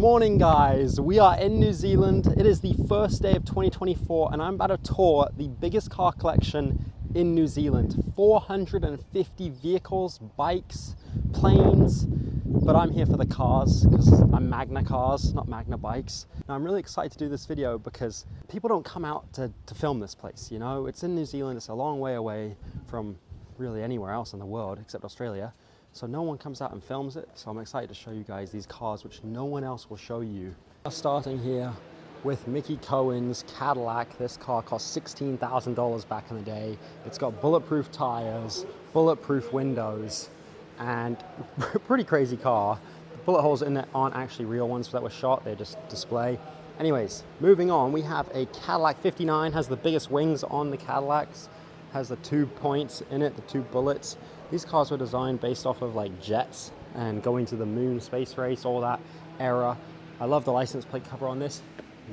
Morning guys, we are in New Zealand. It is the first day of 2024 and I'm about to tour the biggest car collection in New Zealand. 450 vehicles, bikes, planes, but I'm here for the cars because I'm Magna Cars, not Magna Bikes. Now I'm really excited to do this video because people don't come out to film this place, you know? It's in New Zealand, it's a long way away from really anywhere else in the world except Australia. So no one comes out and films it, so I'm excited to show you guys these cars which no one else will show you. Starting here with Mickey Cohen's Cadillac. This car cost $16,000 back in the day. It's got bulletproof tires, bulletproof windows, and pretty crazy car. The bullet holes in it aren't actually real ones that were shot, they're just display. Anyways, moving on, we have a Cadillac 59, has the biggest wings on the Cadillacs, has the 2 points in it, the 2 bullets. These cars were designed based off of like jets and going to the moon, space race, all that era. I love the license plate cover on this.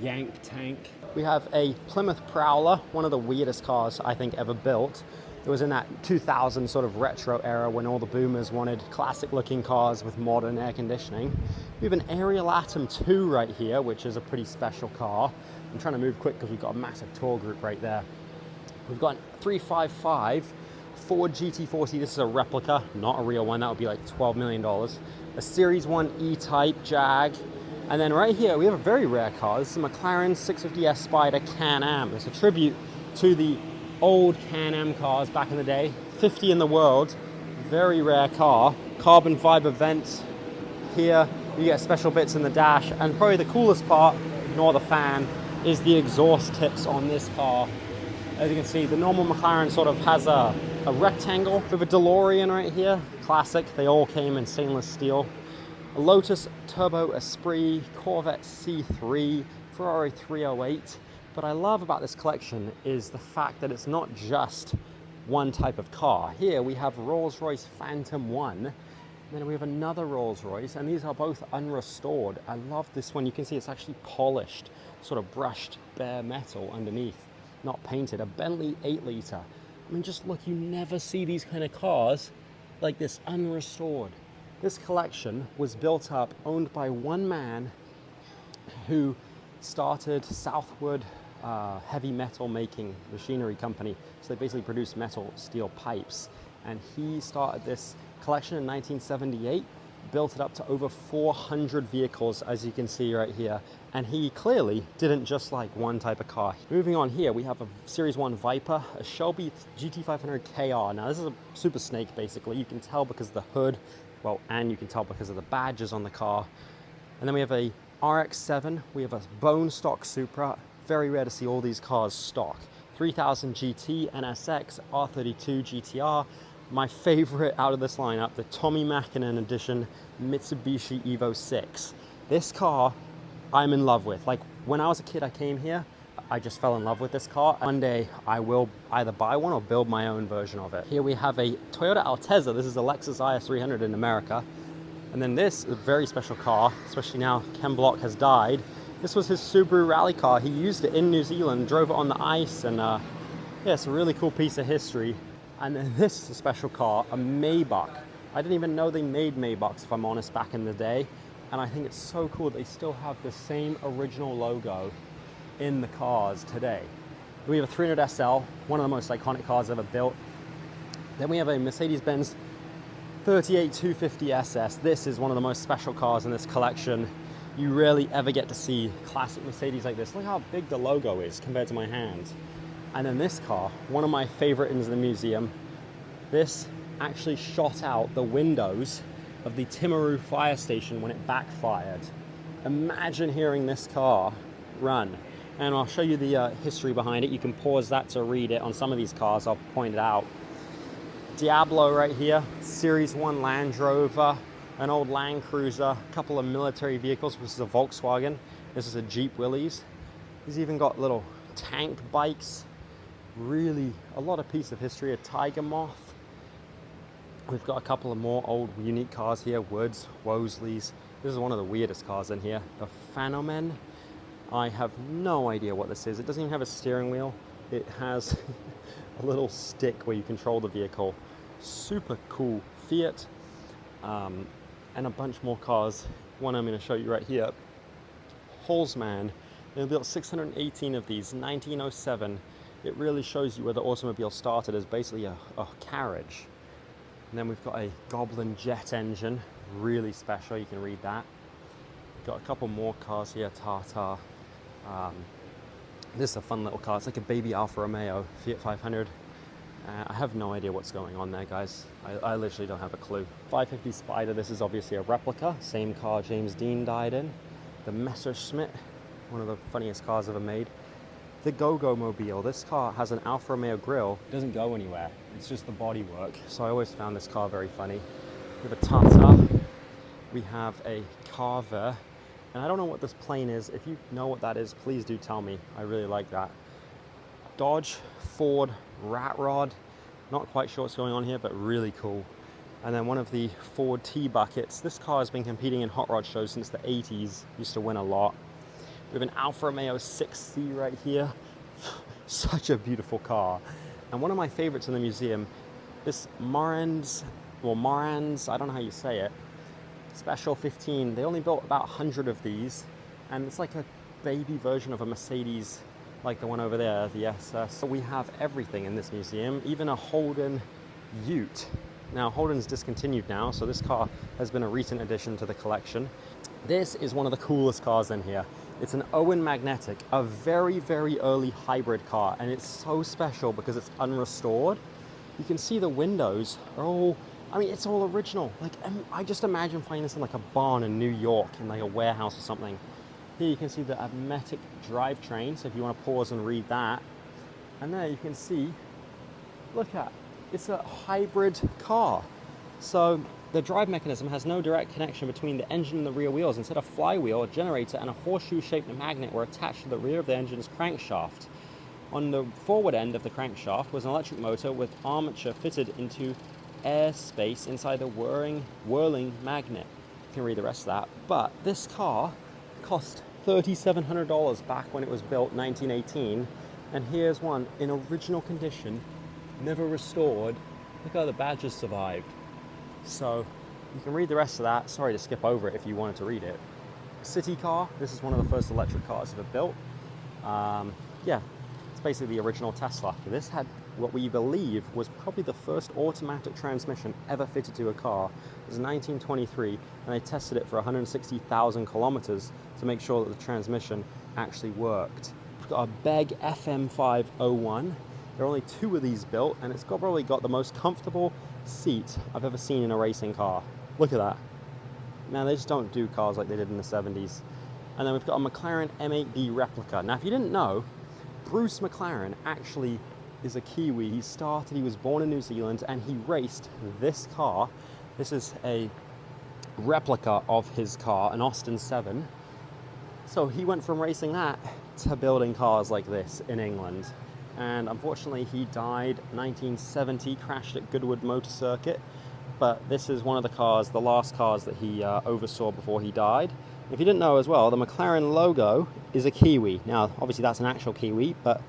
Yank tank. We have a Plymouth Prowler, one of the weirdest cars I think ever built. It was in that 2000 sort of retro era when all the boomers wanted classic looking cars with modern air conditioning. We have an Ariel Atom 2 right here, which is a pretty special car. I'm trying to move quick because we've got a massive tour group right there. We've got a 355 Ford GT40, this is a replica, not a real one, that would be like $12 million. A Series 1 E-Type Jag. And then right here, we have a very rare car. This is a McLaren 650S Spider Can-Am. It's a tribute to the old Can-Am cars back in the day. 50 in the world, very rare car. Carbon fiber vents here. You get special bits in the dash. And probably the coolest part, ignore the fan, is the exhaust tips on this car. As you can see, the normal McLaren sort of has a rectangle with a DeLorean right here. Classic, they all came in stainless steel. A Lotus Turbo Esprit, Corvette C3, Ferrari 308. What I love about this collection is the fact that it's not just one type of car. Here we have Rolls-Royce Phantom 1, and then we have another Rolls-Royce, and these are both unrestored. I love this one. You can see it's actually polished, sort of brushed bare metal underneath, not painted. A Bentley 8 litre. I mean, just look, you never see these kind of cars like this unrestored. This collection was built up, owned by one man who started Southwards heavy metal making machinery company. So they basically produce metal steel pipes. And he started this collection in 1978, built it up to over 400 vehicles, as you can see right here. And he clearly didn't just like one type of car. Moving on here, we have a Series 1 Viper, a Shelby GT500 KR. Now this is a Super Snake basically. You can tell because of the hood, well, and you can tell because of the badges on the car. And then we have a RX-7, we have a bone stock Supra. Very rare to see all these cars stock. 3000 GT, NSX, R32 GTR. My favorite out of this lineup, the Tommy Mäkinen edition Mitsubishi Evo 6. This car, I'm in love with. Like, when I was a kid, I came here, I just fell in love with this car. One day, I will either buy one or build my own version of it. Here we have a Toyota Altezza. This is a Lexus IS300 in America. And then this is a very special car, especially now Ken Block has died. This was his Subaru rally car. He used it in New Zealand, drove it on the ice, and yeah, it's a really cool piece of history. And then this is a special car, a Maybach. I didn't even know they made Maybachs, if I'm honest, back in the day. And I think it's so cool they still have the same original logo in the cars today. We have a 300 SL, one of the most iconic cars ever built. Then we have a Mercedes-Benz 38 250 SS. This is one of the most special cars in this collection. You rarely ever get to see classic Mercedes like this. Look how big the logo is compared to my hand. And then this car, one of my favorite in the museum, this actually shot out the windows of the Timaru fire station when it backfired. Imagine hearing this car run. And I'll show you the history behind it. You can pause that to read it. On some of these cars, I'll point it out. Diablo right here, Series 1 Land Rover, an old Land Cruiser, a couple of military vehicles. This is a Volkswagen. This is a Jeep Willys. He's even got little tank bikes. Really a lot of piece of history. A Tiger Moth. We've got a couple of more old unique cars here. Woods, Wolseley's. This is one of the weirdest cars in here. The Phenomen. I have no idea what this is. It doesn't even have a steering wheel. It has a little stick where you control the vehicle. Super cool Fiat. And a bunch more cars. One I'm going to show you right here. Holzman. They built 618 of these, 1907. It really shows you where the automobile started as basically a carriage. And then we've got a Goblin jet engine, really special, you can read that. Got a couple more cars here, Tata. This is a fun little car, it's like a baby Alfa Romeo, Fiat 500. I have no idea what's going on there, guys. I literally don't have a clue. 550 Spider, this is obviously a replica, same car James Dean died in. The Messerschmitt, one of the funniest cars ever made. The Go-Go Mobile, this car has an Alfa Romeo grille. It doesn't go anywhere, it's just the bodywork. So I always found this car very funny. We have a Tata, we have a Carver, and I don't know what this plane is. If you know what that is, please do tell me. I really like that. Dodge, Ford, Rat Rod, not quite sure what's going on here, but really cool. And then one of the Ford T-Buckets. This car has been competing in hot rod shows since the 80s, used to win a lot. We have an Alfa Romeo 6C right here. Such a beautiful car. And one of my favorites in the museum, this Marans, I don't know how you say it, Special 15. They only built about 100 of these, and it's like a baby version of a Mercedes, like the one over there, the SS. So we have everything in this museum, even a Holden Ute. Now Holden's discontinued now, so this car has been a recent addition to the collection. This is one of the coolest cars in here. It's an Owen Magnetic, a very, very early hybrid car, and it's so special because it's unrestored. You can see the windows are all, I mean, it's all original. Like, I just imagine finding this in like a barn in New York, in like a warehouse or something. Here you can see the Ametic drivetrain, so if you want to pause and read that. And there you can see, look at, it's a hybrid car. So the drive mechanism has no direct connection between the engine and the rear wheels. Instead, a flywheel, a generator, and a horseshoe-shaped magnet were attached to the rear of the engine's crankshaft. On the forward end of the crankshaft was an electric motor with armature fitted into airspace inside the whirling magnet. You can read the rest of that. But this car cost $3,700 back when it was built, 1918. And here's one in original condition, never restored. Look how the badges survived. So you can read the rest of that. Sorry to skip over it if you wanted to read it. City car, this is one of the first electric cars ever built. Yeah, it's basically the original Tesla. This had what we believe was probably the first automatic transmission ever fitted to a car. It was 1923, and they tested it for 160,000 kilometers to make sure that the transmission actually worked. We've got a Beg FM501. There are only 2 of these built, and it's probably got the most comfortable seat I've ever seen in a racing car. Look at that. Man, they just don't do cars like they did in the 70s. And then we've got a McLaren M8B replica. Now, if you didn't know, Bruce McLaren actually is a Kiwi. He was born in New Zealand, and he raced this car. This is a replica of his car, an Austin 7. So he went from racing that to building cars like this in England. And unfortunately he died 1970, crashed at Goodwood Motor Circuit. But this is one of the cars, the last cars that he oversaw before he died. If you didn't know as well, the McLaren logo is a Kiwi. Now, obviously that's an actual Kiwi, but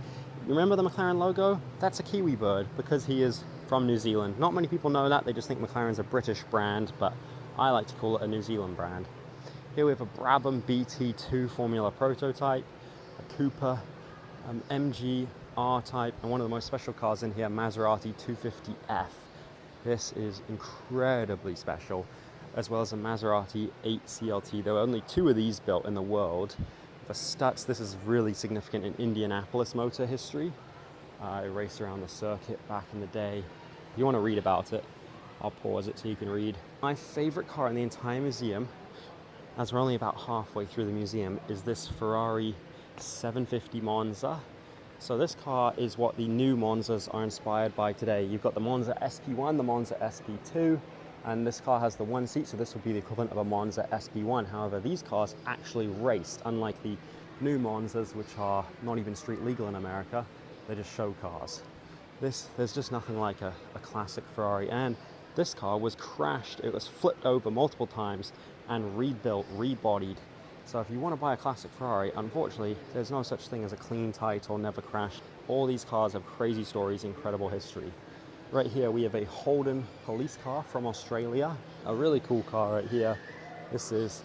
remember the McLaren logo? That's a Kiwi bird because he is from New Zealand. Not many people know that, they just think McLaren's a British brand, but I like to call it a New Zealand brand. Here we have a Brabham BT2 Formula prototype, a Cooper, MG R-Type, and one of the most special cars in here, Maserati 250F. This is incredibly special, as well as a Maserati 8 CLT. There were only 2 of these built in the world. For Stutz, this is really significant in Indianapolis motor history. I raced around the circuit back in the day. If you want to read about it, I'll pause it so you can read. My favorite car in the entire museum, as we're only about halfway through the museum, is this Ferrari 750 Monza. So this car is what the new Monzas are inspired by today. You've got the Monza SP1, the Monza SP2, and this car has the 1 seat, so this would be the equivalent of a Monza SP1. However, these cars actually raced, unlike the new Monzas, which are not even street legal in America. They're just show cars. There's just nothing like a classic Ferrari. And this car was crashed, it was flipped over multiple times and rebuilt, rebodied. So if you want to buy a classic Ferrari, unfortunately, there's no such thing as a clean title, never crashed. All these cars have crazy stories, incredible history. Right here, we have a Holden police car from Australia. A really cool car right here. This is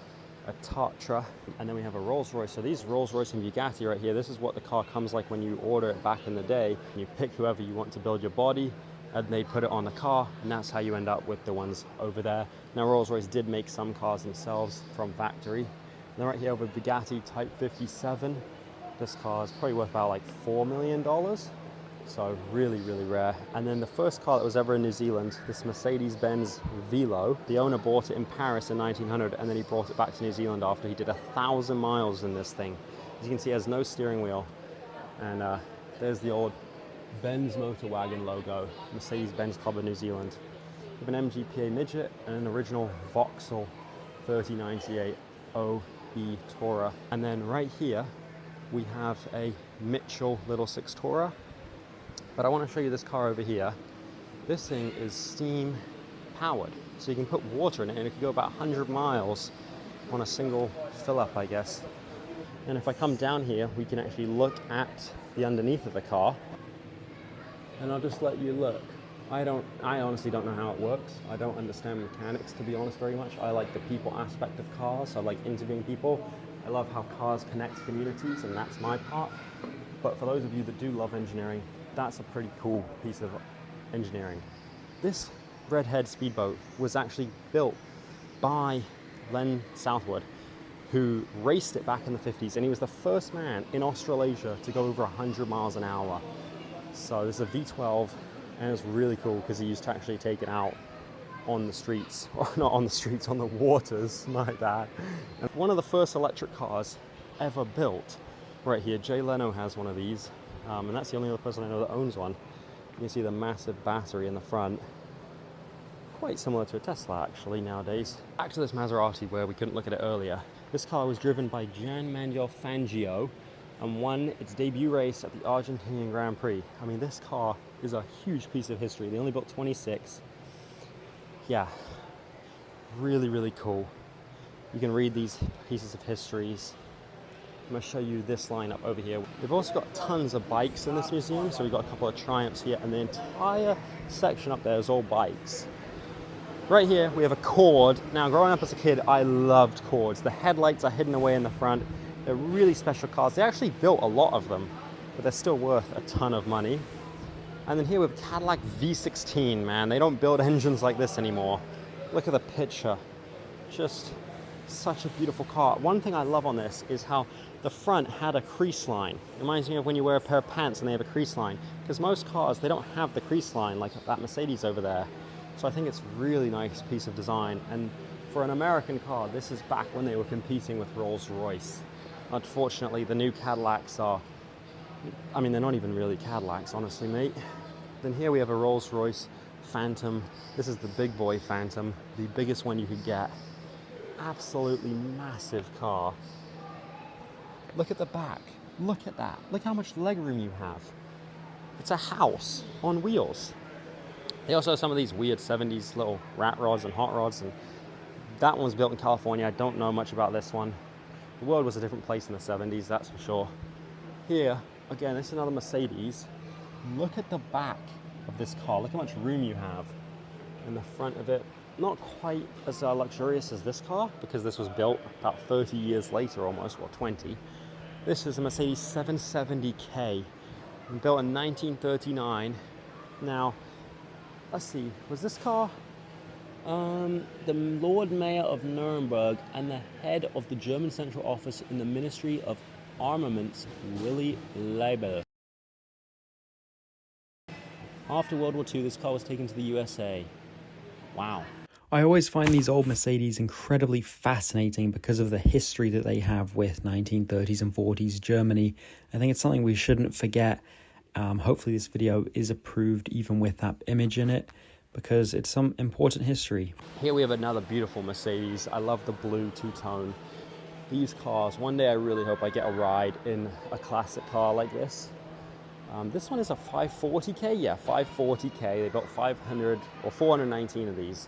a Tatra, and then we have a Rolls Royce. So these Rolls Royce and Bugatti right here, this is what the car comes like when you order it back in the day. You pick whoever you want to build your body, and they put it on the car, and that's how you end up with the ones over there. Now Rolls Royce did make some cars themselves from factory. And then right here we have a Bugatti Type 57. This car is probably worth about like $4 million. So really, really rare. And then the first car that was ever in New Zealand, this Mercedes-Benz Velo, the owner bought it in Paris in 1900, and then he brought it back to New Zealand after he did 1,000 miles in this thing. As you can see, it has no steering wheel. And there's the old Benz motor wagon logo, Mercedes-Benz Club of New Zealand. We have an MGPA midget and an original Vauxhall 3098 OE Tourer. And then right here, we have a Mitchell Little Six Tourer. But I want to show you this car over here. This thing is steam powered. So you can put water in it and it can go about 100 miles on a single fill up, I guess. And if I come down here, we can actually look at the underneath of the car. And I'll just let you look. I honestly don't know how it works. I don't understand mechanics, to be honest, very much. I like the people aspect of cars. I like interviewing people. I love how cars connect communities, and that's my part. But for those of you that do love engineering, that's a pretty cool piece of engineering. This Redhead speedboat was actually built by Len Southwards, who raced it back in the 50s, and he was the first man in Australasia to go over 100 miles an hour. So this is a V12, and it's really cool because he used to actually take it out on the streets, or not on the streets, on the waters, my bad. And one of the first electric cars ever built, right here, Jay Leno has one of these. And that's the only other person I know that owns one. You can see the massive battery in the front. Quite similar to a Tesla, actually, nowadays. Back to this Maserati where we couldn't look at it earlier. This car was driven by Gian Manuel Fangio and won its debut race at the Argentinian Grand Prix. I mean, this car is a huge piece of history. They only built 26. Yeah, really, really cool. You can read these pieces of histories. I'm going to show you this lineup over here. We've also got tons of bikes in this museum. So we've got a couple of Triumphs here, and the entire section up there is all bikes. Right here, we have a Cord. Now, growing up as a kid, I loved Cords. The headlights are hidden away in the front. They're really special cars. They actually built a lot of them, but they're still worth a ton of money. And then here we have Cadillac V16, man. They don't build engines like this anymore. Look at the picture. Just such a beautiful car. One thing I love on this is how the front had a crease line. It reminds me of when you wear a pair of pants and they have a crease line. Because most cars, they don't have the crease line like that Mercedes over there. So I think it's a really nice piece of design. And for an American car, this is back when they were competing with Rolls Royce. Unfortunately, the new Cadillacs are, I mean, they're not even really Cadillacs, honestly, mate. Then here we have a Rolls Royce Phantom. This is the big boy Phantom, the biggest one you could get. Absolutely massive car. Look at the back. Look at that. Look how much legroom you have. It's a house on wheels. They also have some of these weird 70s little rat rods and hot rods, and that one was built in California. I don't know much about this one. The world was a different place in the 70s, that's for sure. Here, again, this is another Mercedes. Look at the back of this car. Look how much room you have in the front of it. Not quite as luxurious as this car, because this was built about 30 years later almost, or 20. This is a Mercedes 770K, built in 1939. Now, let's see, was this car the Lord Mayor of Nuremberg and the head of the German Central Office in the Ministry of Armaments, Willy Leibel. After World War II, this car was taken to the USA. Wow. I always find these old Mercedes incredibly fascinating because of the history that they have with 1930s and 40s Germany. I think it's something we shouldn't forget. Hopefully this video is approved even with that image in it, because it's some important history. Here we have another beautiful Mercedes. I love the blue two-tone. These cars, one day I really hope I get a ride in a classic car like this. This one is a 540K, yeah, 540K. They built 500 or 419 of these.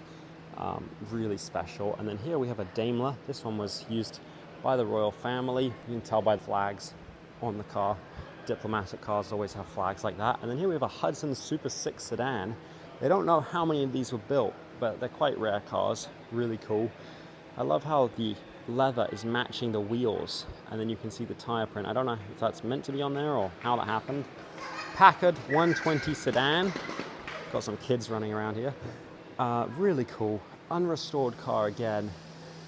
Really special. And then here we have a Daimler. This one was used by the royal family. You can tell by the flags on the car. Diplomatic cars always have flags like that. And then here we have a Hudson Super 6 sedan. They don't know how many of these were built, but they're quite rare cars. Really cool. I love how the leather is matching the wheels, and then you can see the tire print. I don't know if that's meant to be on there or how that happened. Packard 120 sedan. Got some kids running around here. Really cool. Unrestored car again.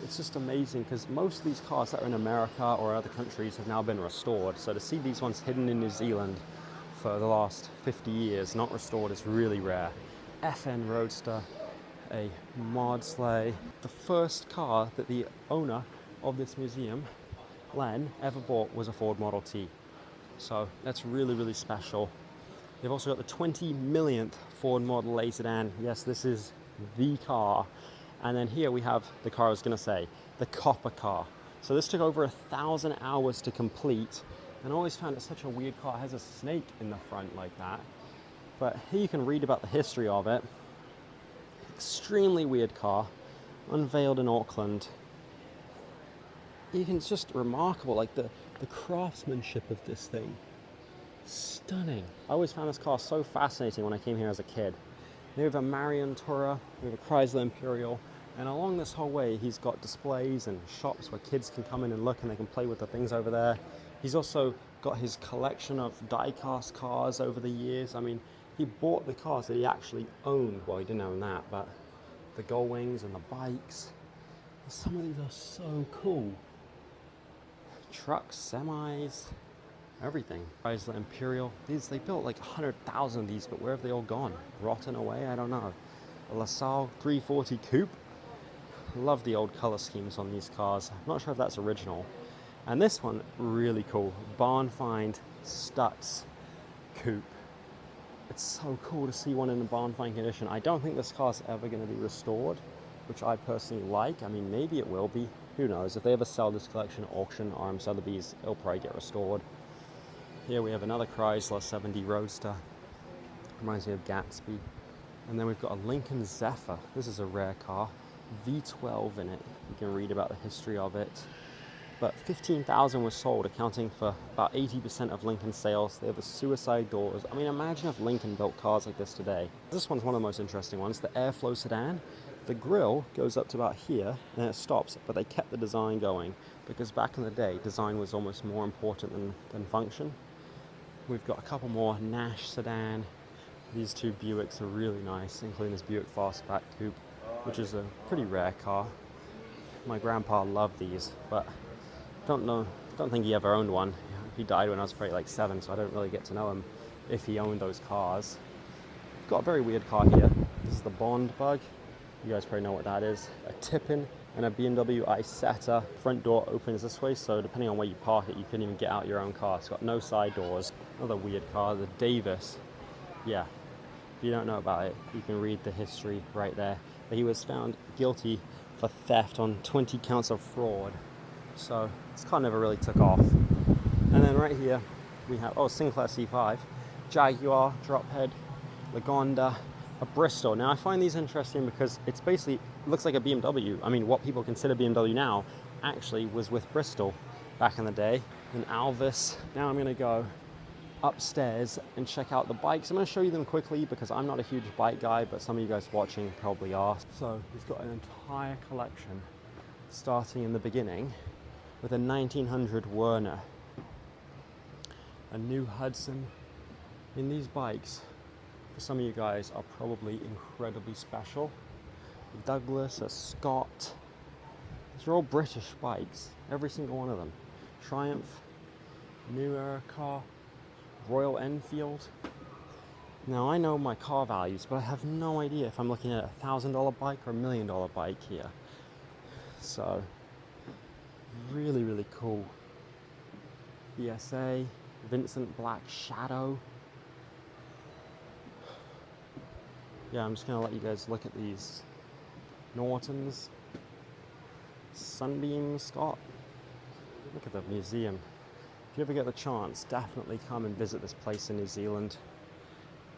It's just amazing because most of these cars that are in America or other countries have now been restored. So to see these ones hidden in New Zealand for the last 50 years, not restored, is really rare. FN Roadster, a mod sleigh. The first car that the owner of this museum, Len, ever bought was a Ford Model T. So that's really, really special. They've also got the 20 millionth Ford Model A sedan. Yes, this is the car. And then here we have the car I was gonna say, the copper car. So this took over 1,000 hours to complete. And I always found it such a weird car. It has a snake in the front like that. But here you can read about the history of it. Extremely weird car, unveiled in Auckland. It's just remarkable, like the craftsmanship of this thing. Stunning. I always found this car so fascinating when I came here as a kid. We have a Marion Tourer, we have a Chrysler Imperial, and along this whole way he's got displays and shops where kids can come in and look and they can play with the things over there. He's also got his collection of die-cast cars over the years. I mean, he bought the cars that he actually owned. Well, he didn't own that, but the gull wings and the bikes. Some of these are so cool. Trucks, semis, everything. Chrysler Imperial. They built like 100,000 of these, but where have they all gone? Rotten away? I don't know. A LaSalle 340 Coupe. Love the old color schemes on these cars. I'm not sure if that's original. And this one, really cool. Barn Find Stutz Coupe. It's so cool to see one in a barn find condition. I don't think this car's ever going to be restored, which I personally like. I mean, maybe it will be. Who knows? If they ever sell this collection at auction or I'm Sotheby's, it'll probably get restored. Here we have another Chrysler 70 Roadster. Reminds me of Gatsby. And then we've got a Lincoln Zephyr. This is a rare car. V12 in it. You can read about the history of it. But 15,000 was sold, accounting for about 80% of Lincoln sales. They have the suicide doors. I mean, imagine if Lincoln built cars like this today. This one's one of the most interesting ones, the Airflow sedan. The grille goes up to about here and it stops, but they kept the design going because back in the day, design was almost more important than function. We've got a couple more Nash sedan. These two Buicks are really nice, including this Buick Fastback Coupe, which is a pretty rare car. My grandpa loved these, but don't think he ever owned one. He died when I was probably like 7, so I don't really get to know him if he owned those cars. Got a very weird car here. This is the Bond Bug. You guys probably know what that is. A Tippin and a BMW Isetta. Front door opens this way, so depending on where you park it, you couldn't even get out your own car. It's got no side doors. Another weird car, the Davis. Yeah, if you don't know about it, you can read the history right there. But he was found guilty for theft on 20 counts of fraud. So this car never really took off. And then right here we have, Sinclair C5, Jaguar, drop head, Lagonda, a Bristol. Now I find these interesting because it's basically, it looks like a BMW. I mean, what people consider BMW now actually was with Bristol back in the day. An Alvis. Now I'm gonna go upstairs and check out the bikes. I'm gonna show you them quickly because I'm not a huge bike guy, but some of you guys watching probably are. So we've got an entire collection starting in the beginning with a 1900 Werner, a new Hudson. In these bikes, for some of you guys, are probably incredibly special. Douglas, a Scott. These are all British bikes, every single one of them. Triumph, new era car, Royal Enfield. Now I know my car values, but I have no idea if I'm looking at a $1,000 bike or a $1 million bike here. So, really, really cool. BSA, Vincent Black Shadow. Yeah, I'm just gonna let you guys look at these. Nortons, Sunbeam Scott. Look at the museum. If you ever get the chance, definitely come and visit this place in New Zealand.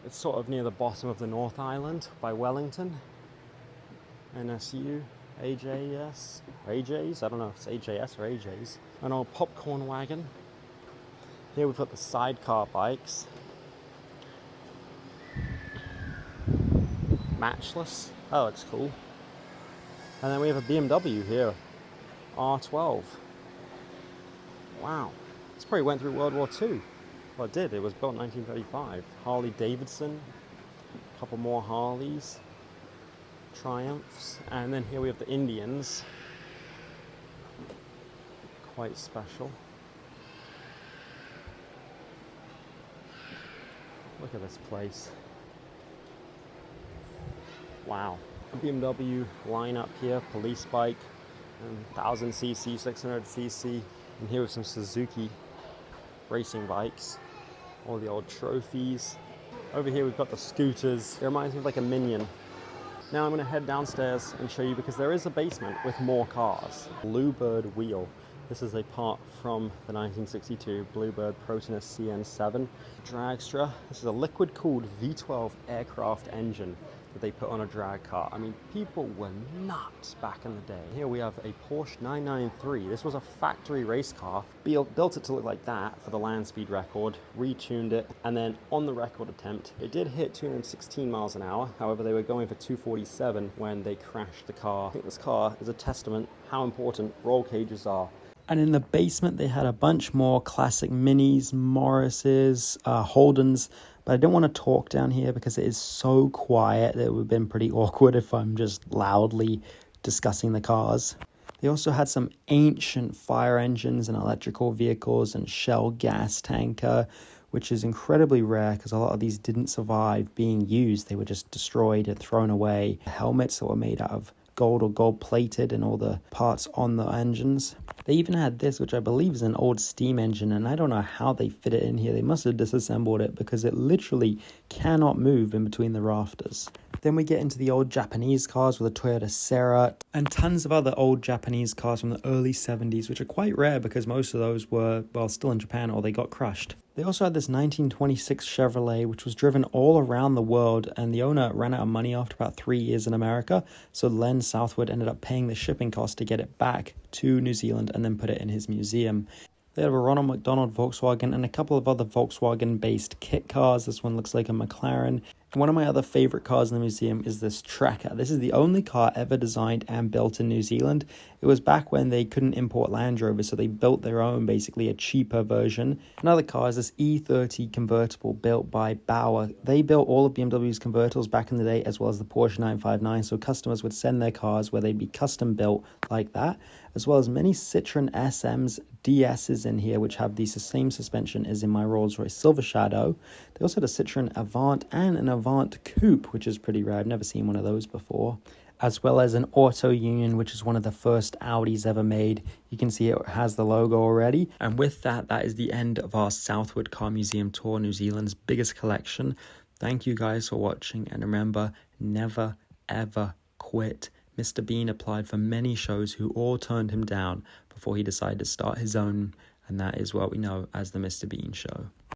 It's sort of near the bottom of the North Island by Wellington. NSU, AJS, AJs, I don't know if it's AJS or AJs. An old popcorn wagon. Here we've got the sidecar bikes. Matchless, that looks cool. And then we have a BMW here. R12. Wow. This probably went through World War II. Well, it did. It was built in 1935. Harley Davidson. A couple more Harleys. Triumphs. And then here we have the Indians. Quite special. Look at this place. Wow. BMW lineup here, police bike, 1000cc, 600cc, and here with some Suzuki racing bikes, all the old trophies. Over here we've got the scooters. It reminds me of like a Minion. Now I'm going to head downstairs and show you, because there is a basement with more cars. Bluebird wheel. This is a part from the 1962 Bluebird Protonus CN7 dragster. This is a liquid-cooled V12 aircraft engine that they put on a drag car. I mean, people were nuts back in the day. Here we have a Porsche 993. This was a factory race car. Built it to look like that for the land speed record, retuned it, and then on the record attempt, it did hit 216 miles an hour. However, they were going for 247 when they crashed the car. I think this car is a testament how important roll cages are. And in the basement, they had a bunch more classic Minis, Morrises, Holdens. But I don't want to talk down here because it is so quiet that it would have been pretty awkward if I'm just loudly discussing the cars. They also had some ancient fire engines and electrical vehicles and Shell gas tanker, which is incredibly rare because a lot of these didn't survive being used. They were just destroyed and thrown away. Helmets that were made out of gold or gold plated and all the parts on the engines. They even had this, which I believe is an old steam engine, and I don't know how they fit it in here. They must have disassembled it because it literally cannot move in between the rafters. Then we get into the old Japanese cars with a Toyota Serra and tons of other old Japanese cars from the early 70s, which are quite rare because most of those were, well, still in Japan or they got crushed. They also had this 1926 Chevrolet, which was driven all around the world, and the owner ran out of money after about 3 years in America, so Len Southwards ended up paying the shipping cost to get it back to New Zealand and then put it in his museum. They have a Ronald McDonald Volkswagen and a couple of other Volkswagen-based kit cars. This one looks like a McLaren. And one of my other favorite cars in the museum is this Tracker. This is the only car ever designed and built in New Zealand. It was back when they couldn't import Land Rover, so they built their own, basically a cheaper version. Another car is this E30 convertible built by Bauer. They built all of BMW's convertibles back in the day, as well as the Porsche 959, so customers would send their cars where they'd be custom built like that, as well as many Citroen SMs, DSs in here, which have the same suspension as in my Rolls-Royce Silver Shadow. They also had a Citroen Avant and an Avant Coupe, which is pretty rare. I've never seen one of those before. As well as an Auto Union, which is one of the first Audis ever made. You can see it has the logo already. And with that, that is the end of our Southwards Car Museum tour, New Zealand's biggest collection. Thank you guys for watching, and remember, never ever quit. Mr. Bean applied for many shows who all turned him down before he decided to start his own, and that is what we know as the Mr. Bean Show.